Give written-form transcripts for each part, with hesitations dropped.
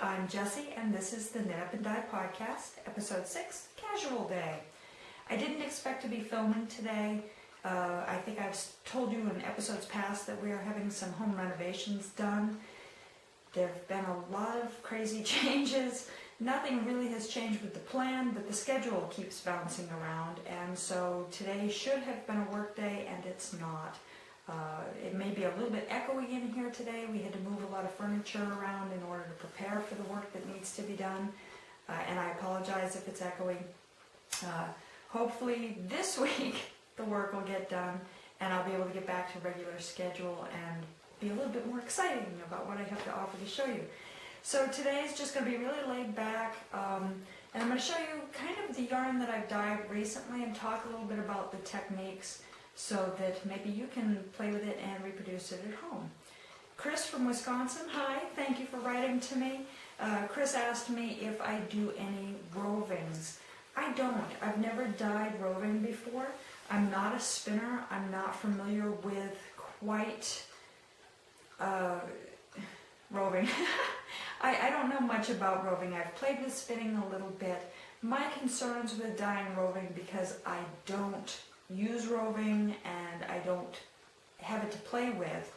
I'm Jessie, and this is the Knit Up and Dye podcast, episode 6, Casual Day. I didn't expect to be filming today. I think I've told you in episodes past that we are having some home renovations done. There have been a lot of crazy changes. Nothing really has changed with the plan, but the schedule keeps bouncing around, and so today should have been a work day, and it's not. It may be a little bit echoey in here today. We had to move a lot of furniture around in order to prepare for the work that needs to be done, and I apologize if it's echoey. Hopefully this week the work will get done and I'll be able to get back to regular schedule and be a little bit more exciting about what I have to offer to show you. So today is just going to be really laid back, and I'm going to show you kind of the yarn that I've dyed recently and talk a little bit about the techniques so that maybe you can play with it and reproduce it at home. Chris from Wisconsin, hi, thank you for writing to me. Chris asked me if I do any rovings. I don't. I've never dyed roving before. I'm not a spinner. I'm not familiar with quite roving. I don't know much about roving. I've played with spinning a little bit. My concerns with dyeing roving, because I don't use roving and I don't have it to play with,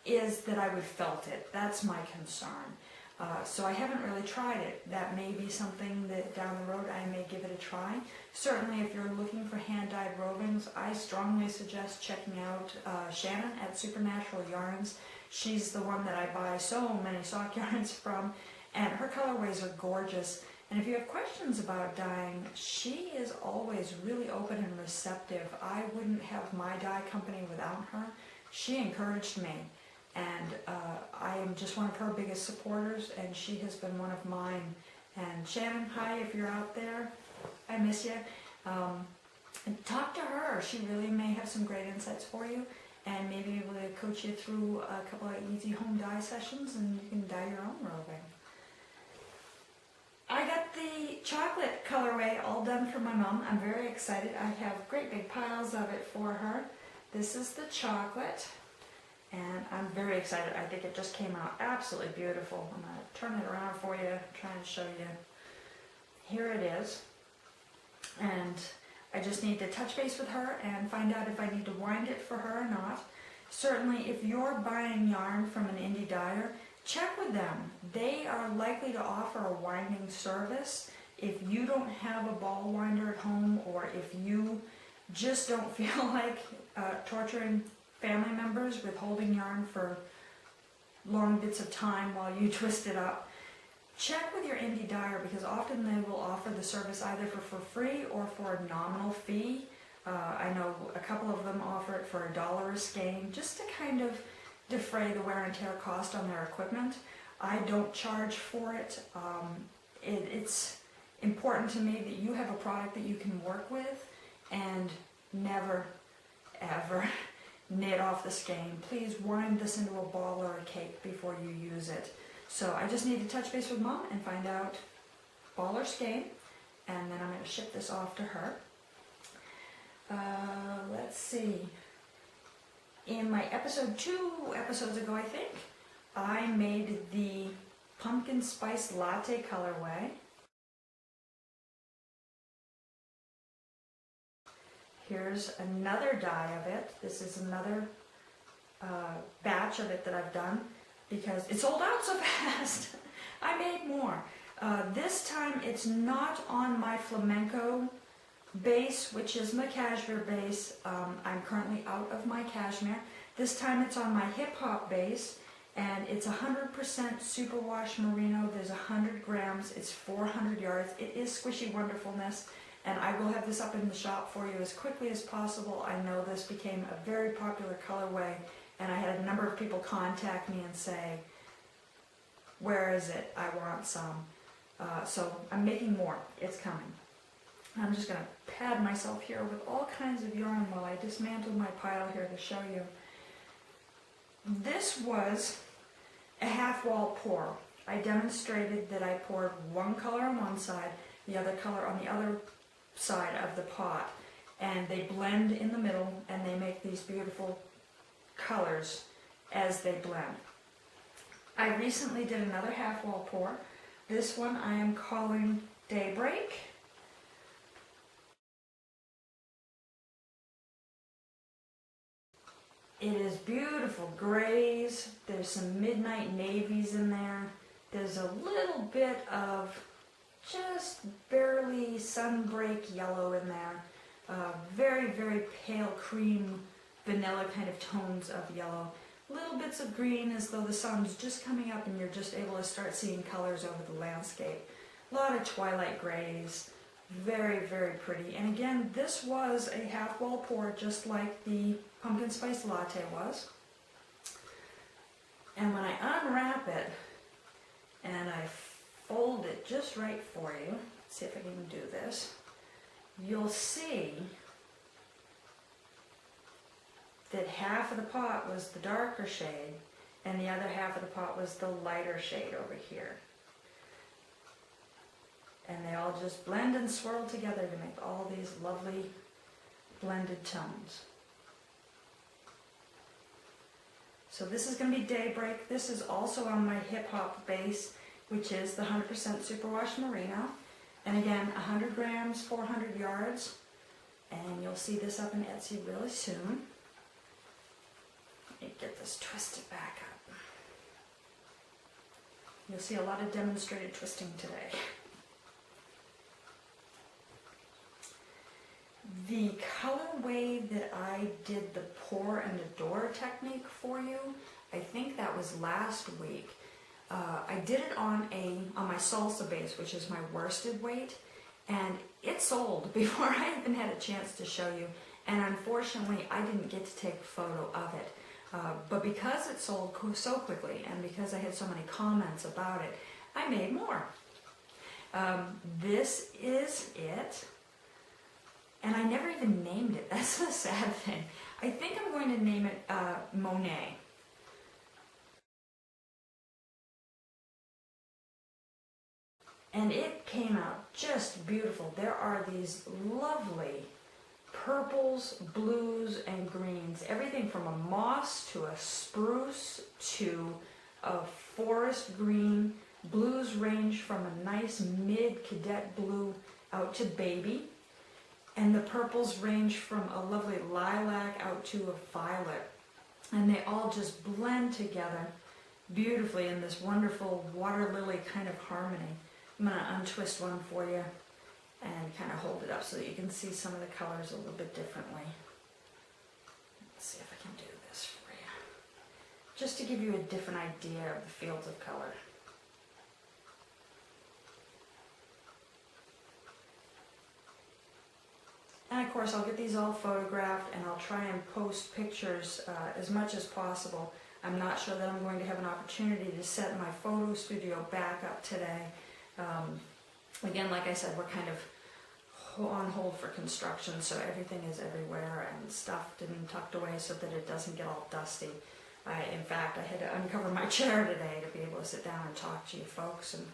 is that I would felt it. That's my concern. So I haven't really tried it. That may be something that down the road I may give it a try. Certainly if you're looking for hand-dyed rovings, I strongly suggest checking out Shannon at Supernatural Yarns. She's the one that I buy so many sock yarns from, and her colorways are gorgeous. And if you have questions about dyeing, she is always really open and receptive. I wouldn't have my dye company without her. She encouraged me, and I am just one of her biggest supporters, and she has been one of mine. And Shannon, hi, if you're out there, I miss you. And talk to her. She really may have some great insights for you, and maybe be able to coach you through a couple of easy home dye sessions, and you can dye your own roving. I got the chocolate colorway all done for my mom. I'm very excited. I have great big piles of it for her. This is the chocolate, and I'm very excited. I think it just came out absolutely beautiful. I'm going to turn it around for you, trying to show you. Here it is, and I just need to touch base with her and find out if I need to wind it for her or not. Certainly, if you're buying yarn from an indie dyer, check with them. They are likely to offer a winding service. If you don't have a ball winder at home, or if you just don't feel like torturing family members with holding yarn for long bits of time while you twist it up, check with your indie dyer, because often they will offer the service either for free or for a nominal fee. I know a couple of them offer it for $1 a skein, just to kind of defray the wear and tear cost on their equipment. I don't charge for it. It's important to me that you have a product that you can work with, and never, ever knit off the skein. Please wind this into a ball or a cake before you use it. So I just need to touch base with Mom and find out ball or skein, and then I'm going to ship this off to her. Let's see. In my episode 2 episodes ago, I think, I made the pumpkin spice latte colorway. Here's another dye of it. This is another batch of it that I've done, because it sold out so fast. I made more. This time it's not on my flamenco base, which is my cashmere base. I'm currently out of my cashmere. This time it's on my hip hop base, and it's 100% superwash merino. There's 100 grams. It's 400 yards. It is squishy wonderfulness, and I will have this up in the shop for you as quickly as possible. I know this became a very popular colorway, and I had a number of people contact me and say, where is it? I want some. So I'm making more. It's coming. I'm just going to pad myself here with all kinds of yarn while I dismantle my pile here to show you. This was a half wall pour. I demonstrated that I poured one color on one side, the other color on the other side of the pot, and they blend in the middle, and they make these beautiful colors as they blend. I recently did another half wall pour. This one I am calling Daybreak. It is beautiful grays. There's some midnight navies in there. There's a little bit of just barely sunbreak yellow in there. Very, very pale cream, vanilla kind of tones of yellow. Little bits of green as though the sun's just coming up and you're just able to start seeing colors over the landscape. A lot of twilight grays. Very, very pretty. And again, this was a half wall pour just like the pumpkin spice latte was. And when I unwrap it and I fold it just right for you, let's see if I can do this, you'll see that half of the pot was the darker shade and the other half of the pot was the lighter shade over here. And they all just blend and swirl together to make all these lovely blended tones. So this is going to be Daybreak. This is also on my hip hop base, which is the 100% superwash merino. And again, 100 grams, 400 yards. And you'll see this up in Etsy really soon. Let me get this twisted back up. You'll see a lot of demonstrated twisting today. The colorway that I did the pour and adore technique for you, I think that was last week. I did it on my salsa base, which is my worsted weight, and it sold before I even had a chance to show you. And unfortunately, I didn't get to take a photo of it. But because it sold so quickly, and because I had so many comments about it, I made more. This is it. And I never even named it. That's the sad thing. I think I'm going to name it Monet. And it came out just beautiful. There are these lovely purples, blues, and greens. Everything from a moss to a spruce to a forest green. Blues range from a nice mid-cadet blue out to baby. And the purples range from a lovely lilac out to a violet. And they all just blend together beautifully in this wonderful water lily kind of harmony. I'm going to untwist one for you and kind of hold it up so that you can see some of the colors a little bit differently. Let's see if I can do this for you. Just to give you a different idea of the fields of color. And of course, I'll get these all photographed and I'll try and post pictures as much as possible. I'm not sure that I'm going to have an opportunity to set my photo studio back up today. Again, like I said, we're kind of on hold for construction, so everything is everywhere and stuff didn't tucked away so that it doesn't get all dusty. In fact, I had to uncover my chair today to be able to sit down and talk to you folks and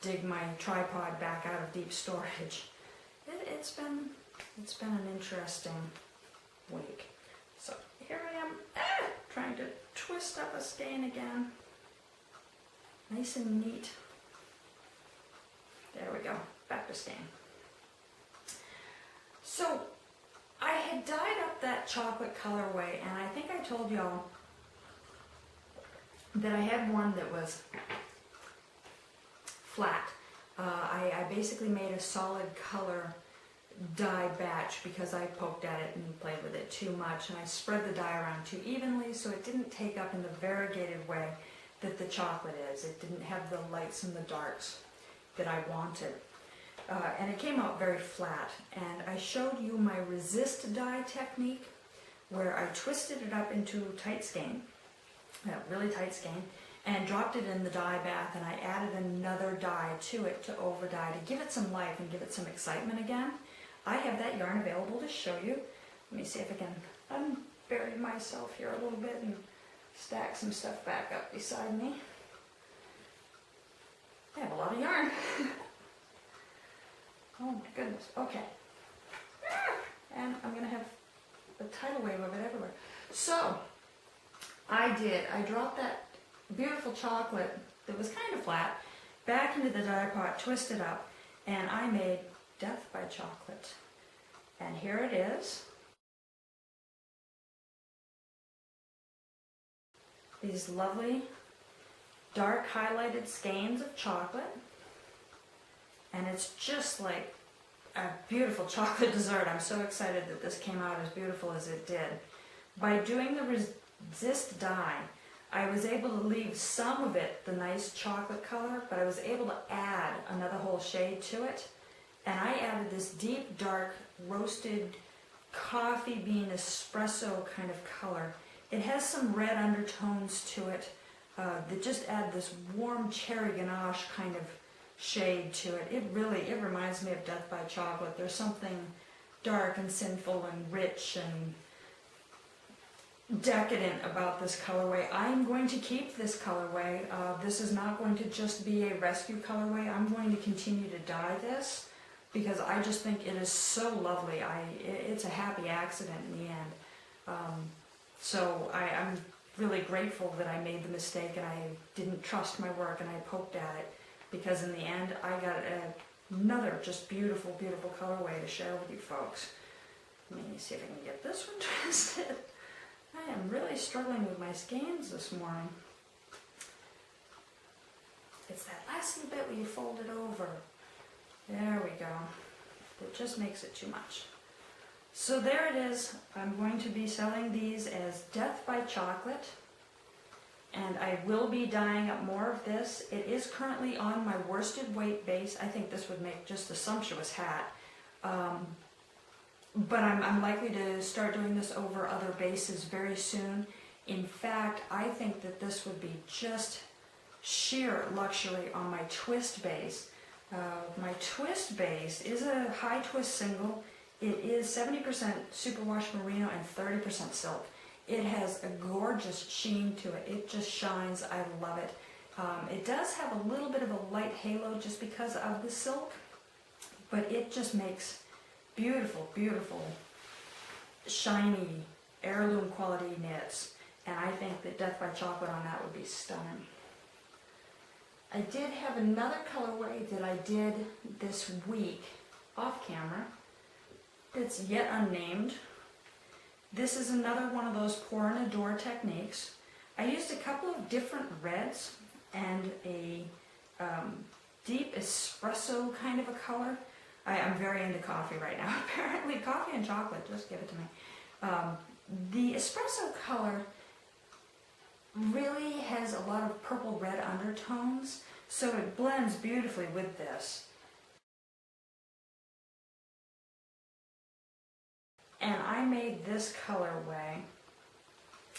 dig my tripod back out of deep storage. It's been an interesting week. So here I am, trying to twist up a skein again. Nice and neat. There we go, back to skein. So I had dyed up that chocolate colorway, and I think I told y'all that I had one that was flat. I basically made a solid color dye batch because I poked at it and played with it too much, and I spread the dye around too evenly so it didn't take up in the variegated way that the chocolate is. It didn't have the lights and the darks that I wanted. And it came out very flat. And I showed you my resist dye technique where I twisted it up into tight skein, really tight skein, and dropped it in the dye bath, and I added another dye to it to over dye to give it some life and give it some excitement again. I have that yarn available to show you. Let me see if I can unbury myself here a little bit and stack some stuff back up beside me. I have a lot of yarn. Oh my goodness, okay. And I'm gonna have a tidal wave of it everywhere. So, I dropped that beautiful chocolate that was kind of flat back into the dye pot, twist it up, and I made Death by Chocolate. And here it is. These lovely dark highlighted skeins of chocolate. And it's just like a beautiful chocolate dessert. I'm so excited that this came out as beautiful as it did. By doing the resist dye, I was able to leave some of it the nice chocolate color, but I was able to add another whole shade to it. And I added this deep, dark, roasted coffee bean espresso kind of color. It has some red undertones to it that just add this warm cherry ganache kind of shade to it. It reminds me of Death by Chocolate. There's something dark and sinful and rich and decadent about this colorway. I'm going to keep this colorway. This is not going to just be a rescue colorway. I'm going to continue to dye this because I just think it is so lovely. It's a happy accident in the end. So I'm really grateful that I made the mistake and I didn't trust my work and I poked at it, because in the end I got another just beautiful, beautiful colorway to share with you folks. Let me see if I can get this one twisted. I am really struggling with my skeins this morning. It's that last little bit where you fold it over. There we go. It just makes it too much. So there it is. I'm going to be selling these as Death by Chocolate. And I will be dyeing up more of this. It is currently on my worsted weight base. I think this would make just a sumptuous hat. But I'm likely to start doing this over other bases very soon. In fact, I think that this would be just sheer luxury on my twist base. My twist base is a high twist single. It is 70% superwash merino and 30% silk. It has a gorgeous sheen to it. It just shines. I love it. It does have a little bit of a light halo just because of the silk, but it just makes beautiful, beautiful, shiny, heirloom quality knits. And I think that Death by Chocolate on that would be stunning. I did have another colorway that I did this week off camera. It's yet unnamed. This is another one of those pour and adore techniques. I used a couple of different reds and a deep espresso kind of a color. I'm very into coffee right now. Apparently coffee and chocolate, just give it to me. The espresso color really has a lot of purple red undertones, so it blends beautifully with this. And I made this colorway.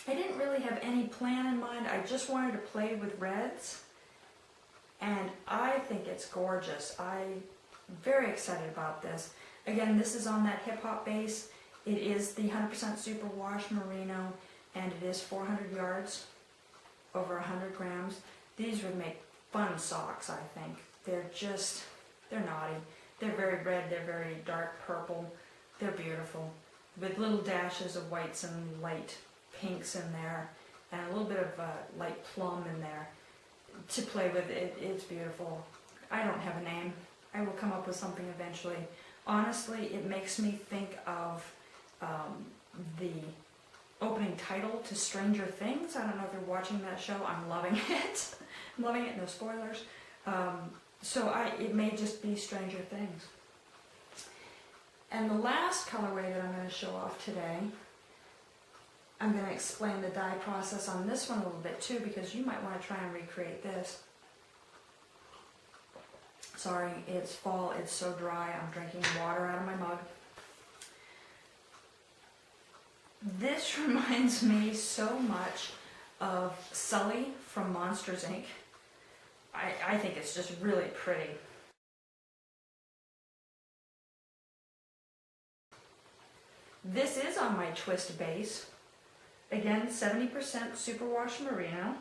I didn't really have any plan in mind. I just wanted to play with reds. And I think it's gorgeous. I'm very excited about this. Again, this is on that hip hop base. It is the 100% superwash merino, and it is 400 yards, over 100 grams. These would make fun socks, I think. They're naughty. They're very red, they're very dark purple. They're beautiful, with little dashes of whites and light pinks in there, and a little bit of light plum in there to play with. It's beautiful. I don't have a name. I will come up with something eventually. Honestly, it makes me think of the opening title to Stranger Things. I don't know if you're watching that show. I'm loving it. I'm loving it, no spoilers. It may just be Stranger Things. And the last colorway that I'm going to show off today, I'm going to explain the dye process on this one a little bit too, because you might want to try and recreate this. Sorry, it's fall, it's so dry, I'm drinking water out of my mug. This reminds me so much of Sully from Monsters, Inc. I think it's just really pretty. This is on my twist base. Again, 70% superwash merino,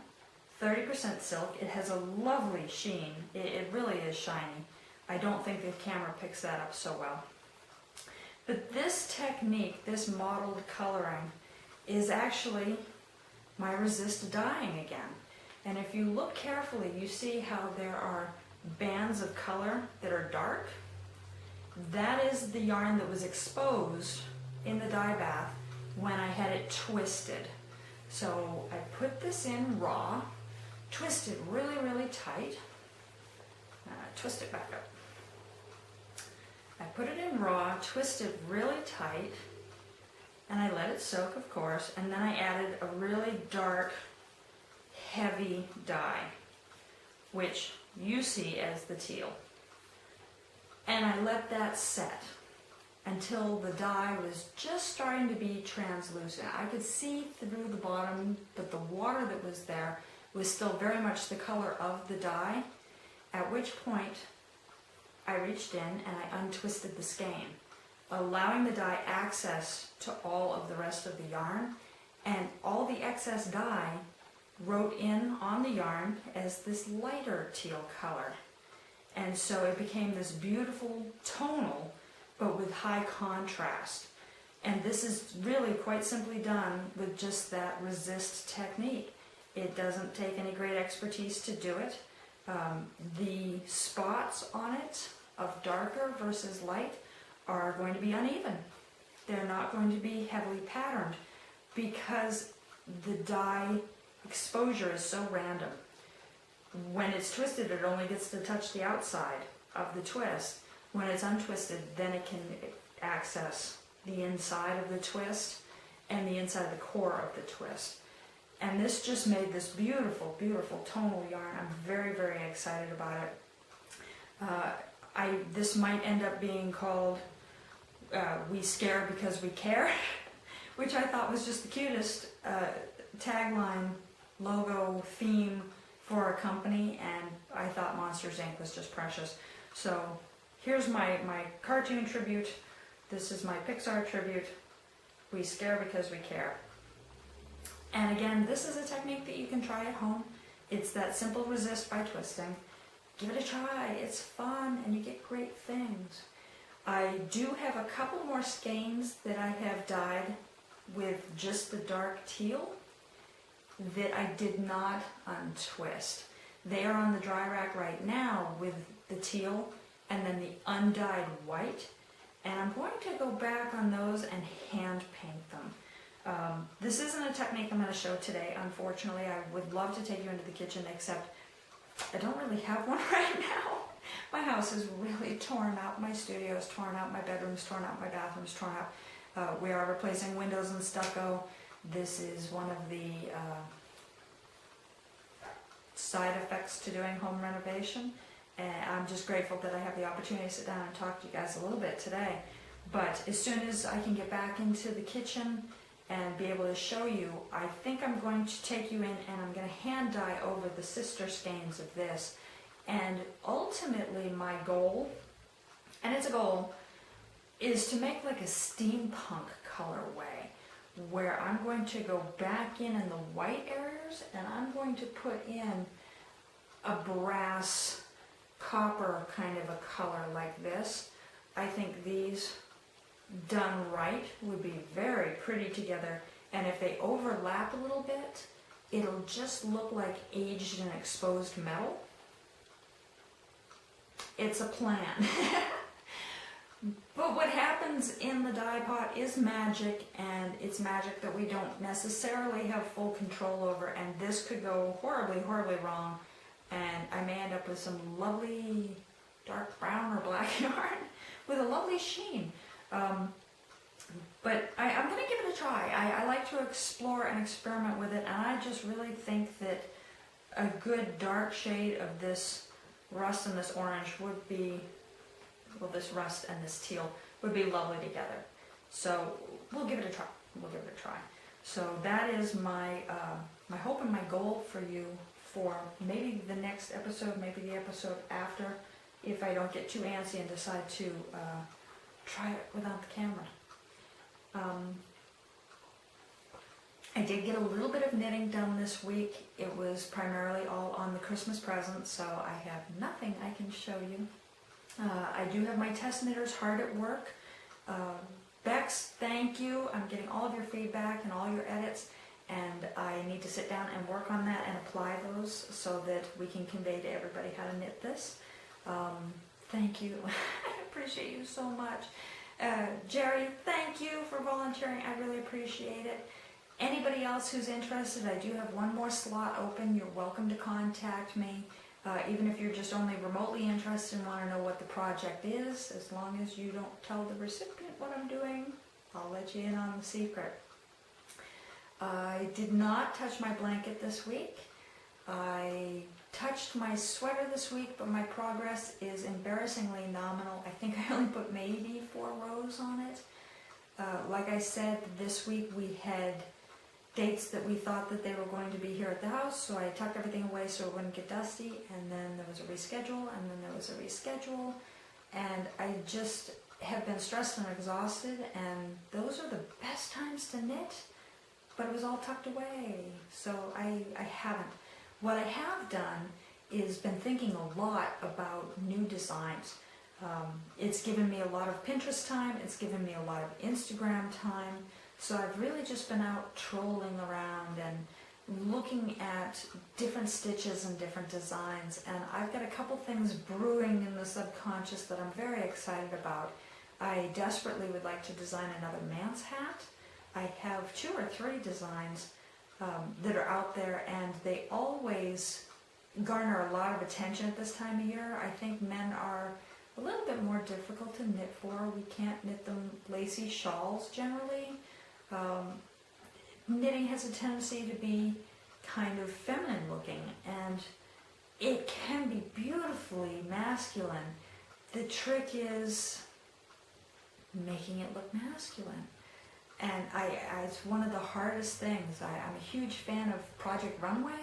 30% silk. It has a lovely sheen. It really is shiny. I don't think the camera picks that up so well. But this technique, this modeled coloring, is actually my resist dyeing again. And if you look carefully, you see how there are bands of color that are dark, that is the yarn that was exposed in the dye bath when I had it twisted. So I put this in raw, twisted really, really tight. Twist it back up. I put it in raw, twisted really tight, and I let it soak, of course, and then I added a really dark, heavy dye, which you see as the teal. And I let that set until the dye was just starting to be translucent. I could see through the bottom, but the water that was there was still very much the color of the dye, at which point I reached in and I untwisted the skein, allowing the dye access to all of the rest of the yarn, and all the excess dye wrote in on the yarn as this lighter teal color. And so it became this beautiful tonal, but with high contrast. And this is really quite simply done with just that resist technique. It doesn't take any great expertise to do it. The spots on it of darker versus light are going to be uneven. They're not going to be heavily patterned because the dye exposure is so random. When it's twisted, it only gets to touch the outside of the twist. When it's untwisted, then it can access the inside of the twist and the inside of the core of the twist. And this just made this beautiful, beautiful tonal yarn. I'm very, very excited about it. This might end up being called We Scare Because We Care, which I thought was just the cutest tagline, logo, theme for a company, and I thought Monsters Inc. was just precious. So here's my cartoon tribute. This is my Pixar tribute. We scare because we care. And again, this is a technique that you can try at home. It's that simple resist by twisting. Give it a try. It's fun and you get great things. I do have a couple more skeins that I have dyed with just the dark teal that I did not untwist. They are on the dry rack right now with the teal and then the undyed white. And I'm going to go back on those and hand paint them. This isn't a technique I'm going to show today, unfortunately. I would love to take you into the kitchen, except I don't really have one right now. My house is really torn up. My studio is torn up. My bedroom's torn up. My bathroom's torn up. We are replacing windows and stucco. This is one of the side effects to doing home renovation. And I'm just grateful that I have the opportunity to sit down and talk to you guys a little bit today. But as soon as I can get back into the kitchen and be able to show you, I think I'm going to take you in and I'm going to hand dye over the sister skeins of this. And ultimately my goal, and it's a goal, is to make like a steampunk colorway where I'm going to go back in the white areas and I'm going to put in a brass copper kind of a color like this. I think these done right would be very pretty together, and if they overlap a little bit, it'll just look like aged and exposed metal. It's a plan. But what happens in the dye pot is magic, and it's magic that we don't necessarily have full control over, and this could go horribly, horribly wrong, and I may end up with some lovely dark brown or black yarn with a lovely sheen. But I'm going to give it a try. I like to explore and experiment with it, and I just really think that a good dark shade of this rust and this orange would be, well, this rust and this teal would be lovely together. So we'll give it a try. We'll give it a try. So that is my my hope and my goal for you for maybe the next episode, maybe the episode after, if I don't get too antsy and decide to try it without the camera. I did get a little bit of knitting done this week. It was primarily all on the Christmas presents, so I have nothing I can show you. I do have my test knitters hard at work. Bex, thank you. I'm getting all of your feedback and all your edits, and I need to sit down and work on that and apply those so that we can convey to everybody how to knit this. Thank you. I appreciate you so much. Jerry, thank you for volunteering. I really appreciate it. Anybody else who's interested, I do have one more slot open. You're welcome to contact me. Even if you're just only remotely interested and want to know what the project is, as long as you don't tell the recipient what I'm doing, I'll let you in on the secret. I did not touch my blanket this week. I touched my sweater this week, but my progress is embarrassingly nominal. I think I only put maybe 4 rows on it. Like I said, this week we had dates that we thought that they were going to be here at the house, so I tucked everything away so it wouldn't get dusty, and then there was a reschedule, and then there was a reschedule, and I just have been stressed and exhausted, and those are the best times to knit, but it was all tucked away, so I haven't. What I have done is been thinking a lot about new designs. It's given me a lot of Pinterest time, it's given me a lot of Instagram time, so I've really just been out trolling around and looking at different stitches and different designs, and I've got a couple things brewing in the subconscious that I'm very excited about. I desperately would like to design another man's hat. I have 2 or 3 designs that are out there, and they always garner a lot of attention at this time of year. I think men are a little bit more difficult to knit for. We can't knit them lacy shawls generally. Knitting has a tendency to be kind of feminine looking, and it can be beautifully masculine. The trick is making it look masculine. And it's one of the hardest things. I'm a huge fan of Project Runway,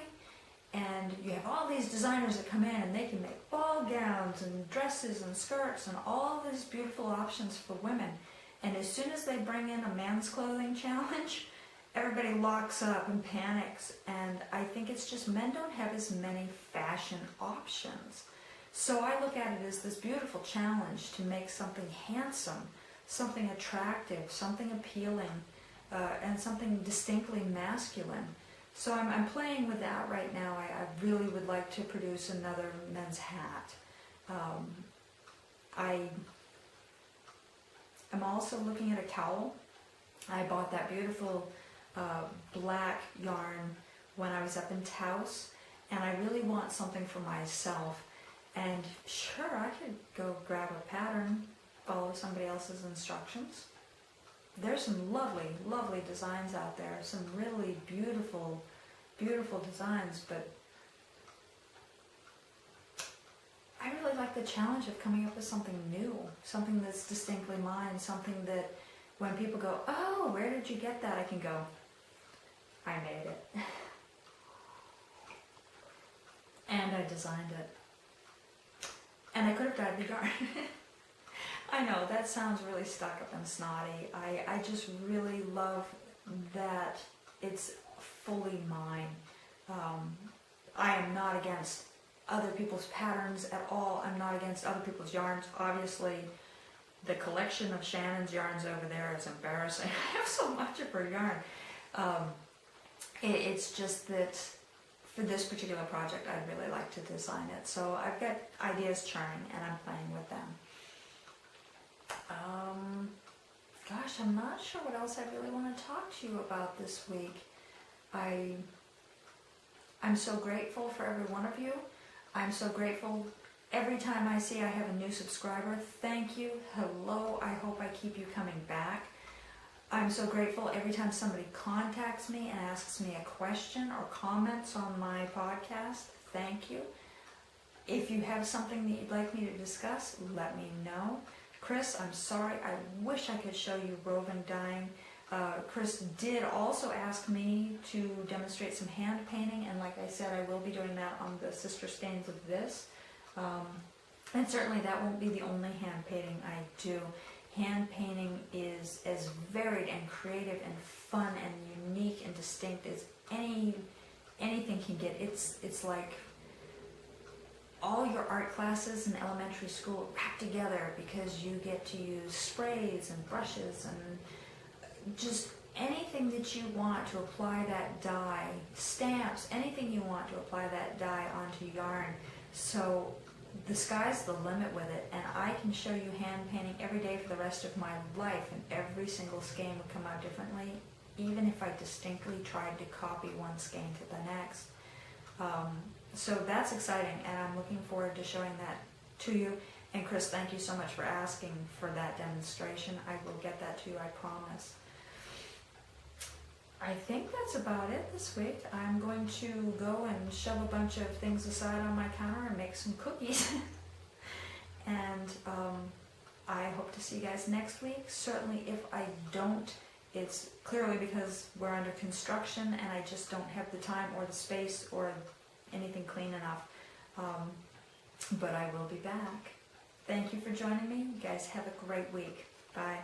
and you have all these designers that come in and they can make ball gowns and dresses and skirts and all these beautiful options for women. And as soon as they bring in a men's clothing challenge, everybody locks up and panics. And I think it's just men don't have as many fashion options. So I look at it as this beautiful challenge to make something handsome, something attractive, something appealing, and something distinctly masculine. So I'm playing with that right now. I really would like to produce another men's hat. I'm also looking at a cowl. I bought that beautiful black yarn when I was up in Taos, and I really want something for myself. And sure, I could go grab a pattern, follow somebody else's instructions. There's some lovely, lovely designs out there, some really beautiful, beautiful designs, but I really like the challenge of coming up with something new, something that's distinctly mine, something that when people go, oh, where did you get that? I can go, I made it. And I designed it. And I could have dyed the yarn. I know, that sounds really stuck up and snotty. I just really love that it's fully mine. I am not against other people's patterns at all. I'm not against other people's yarns. Obviously, the collection of Shannon's yarns over there is embarrassing. I have so much of her yarn. It's just that for this particular project, I'd really like to design it. So I've got ideas churning, and I'm playing with them. Gosh, I'm not sure what else I really want to talk to you about this week. I'm so grateful for every one of you. I'm so grateful every time I see I have a new subscriber. Thank you. Hello. I hope I keep you coming back. I'm so grateful every time somebody contacts me and asks me a question or comments on my podcast. Thank you. If you have something that you'd like me to discuss, let me know. Chris, I'm sorry. I wish I could show you roving dyeing. Chris did also ask me to demonstrate some hand painting, and like I said, I will be doing that on the sister skeins of this. And certainly that won't be the only hand painting I do. Hand painting is as varied and creative and fun and unique and distinct as anything can get. It's like all your art classes in elementary school wrapped together, because you get to use sprays and brushes and just anything that you want to apply that dye, stamps, anything you want to apply that dye onto yarn. So the sky's the limit with it, and I can show you hand painting every day for the rest of my life, and every single skein would come out differently, even if I distinctly tried to copy one skein to the next. So that's exciting, and I'm looking forward to showing that to you. And Chris, thank you so much for asking for that demonstration. I will get that to you, I promise. I think that's about it this week. I'm going to go and shove a bunch of things aside on my counter and make some cookies. And I hope to see you guys next week. Certainly if I don't, it's clearly because we're under construction and I just don't have the time or the space or anything clean enough. But I will be back. Thank you for joining me. You guys have a great week. Bye.